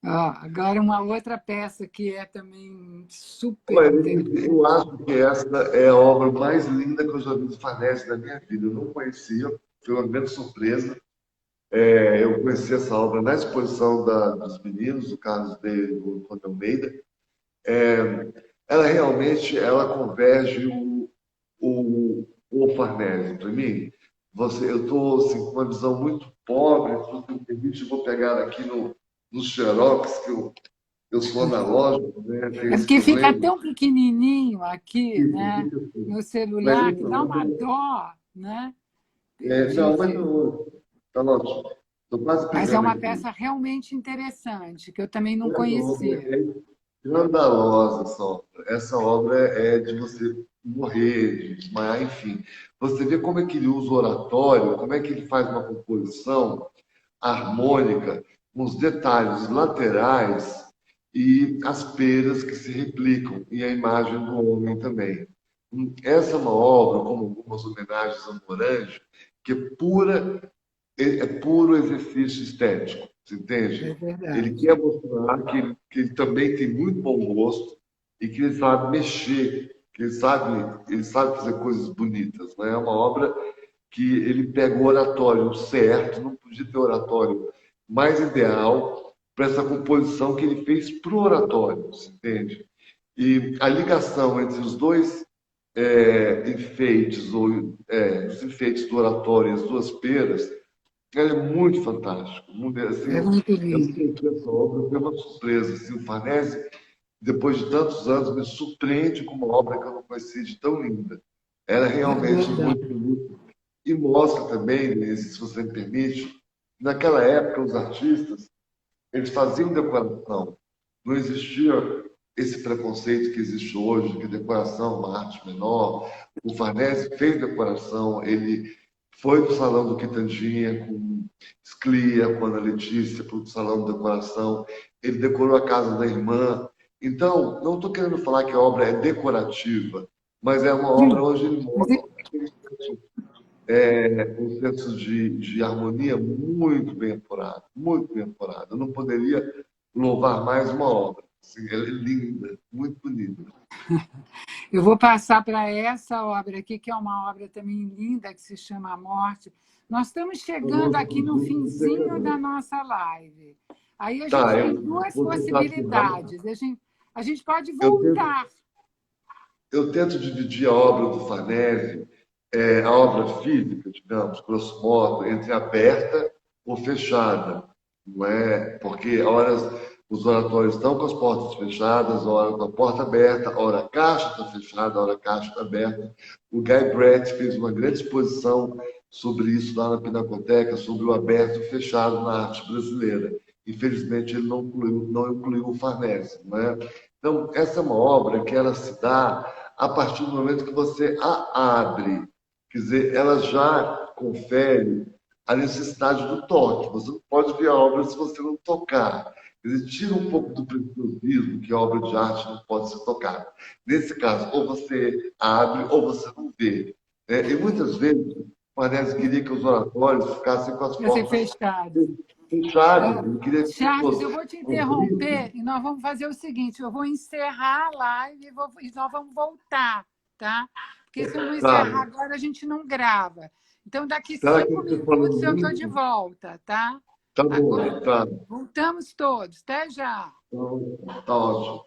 Ó, agora uma outra peça que é também super Olha, eu interessante. acho que essa é a obra mais linda que eu já vi do Farnese na minha vida. Eu não conhecia, foi uma grande surpresa. Eu conheci essa obra na exposição dos meninos, do Carlos dele, do Antônio Almeida. Ela realmente ela converge o Farnese. Para mim, eu estou assim, com uma visão muito pobre, se você me permite, eu vou pegar aqui no Xerox, que eu sou analógico, né? Tem É esse porque fica problema. tão pequenininho aqui, né? Fica assim. No Mas celular, que dá uma então, dó, né? não, mas De... não. Tá ótimo. Estou quase Mas é pegando uma aqui. peça realmente interessante, que eu também não É conhecia. escandalosa essa obra. Essa obra é de você morrer, de desmaiar, enfim. Você vê como é que ele usa o oratório, como é que ele faz uma composição harmônica, com os detalhes laterais e as peras que se replicam, e a imagem do homem também. Essa é uma obra, como algumas homenagens a Morange, que é puro exercício estético, você É entende? Ele verdade. quer mostrar que ele também tem muito bom gosto e que ele sabe mexer, que ele sabe fazer coisas bonitas. Né? É uma obra que ele pega o oratório certo, não podia ter oratório mais ideal para essa composição que ele fez para o oratório, você entende? E a ligação entre os dois enfeites, os enfeites do oratório e as duas peras, ela é muito fantástico. Assim, É muito eu lindo. conheci essa obra, foi uma surpresa. Assim, o Farnese, depois de tantos anos, me surpreende com uma obra que eu não conhecia de tão linda. Ela é É realmente verdade. muito bonita. E mostra também, Denise, se você me permite, que naquela época os artistas eles faziam decoração. Não existia esse preconceito que existe hoje, que decoração é uma arte menor. O Farnese fez decoração, ele foi para o Salão do Quitandinha com Sclia, com Ana Letícia, para o Salão de Decoração. Ele decorou a casa da irmã. Então, não estou querendo falar que a obra é decorativa, mas é uma obra Sim, onde ele mas mostra um senso de harmonia muito bem apurado, muito bem apurado. Eu não poderia louvar mais uma obra. Assim, ela é linda, muito bonita. eu vou passar para essa obra aqui, que é uma obra também linda, que se chama A Morte. Nós estamos chegando aqui no finzinho da nossa live. Aí a gente Tá, tem eu duas vou tentar assim, possibilidades. A gente pode eu tento, voltar. eu tento dividir a obra do Farnese, a obra física, digamos, grosso modo, entre aberta ou fechada. Não é? Porque horas os oratórios estão com as portas fechadas, hora com a porta aberta, hora a caixa está fechada, hora a caixa está aberta. O Guy Brett fez uma grande exposição sobre isso lá na Pinacoteca, sobre o aberto e o fechado na arte brasileira. Infelizmente, ele não incluiu o Farnese. Não é? Então, essa é uma obra que ela se dá a partir do momento que você a abre. Quer dizer, ela já confere a necessidade do toque. Você não pode ver a obra se você não tocar. Ele tira um pouco do preciosismo que a obra de arte não pode ser tocada. Nesse caso, ou você abre ou você não vê. E muitas vezes, parece que queria que os oratórios ficassem com as Ia ser portas fechado. fechadas. Ele queria que Charles, eu fosse vou te abrido. interromper e nós vamos fazer o seguinte: eu vou encerrar a live e nós vamos voltar, tá? Porque se eu não encerrar Sabe? agora, a gente não grava. Então, daqui Será que 5 você falou minutos eu estou de muito? volta, tá? Tá Agora, bom, tá. voltamos todos. Até já. Então, tá ótimo.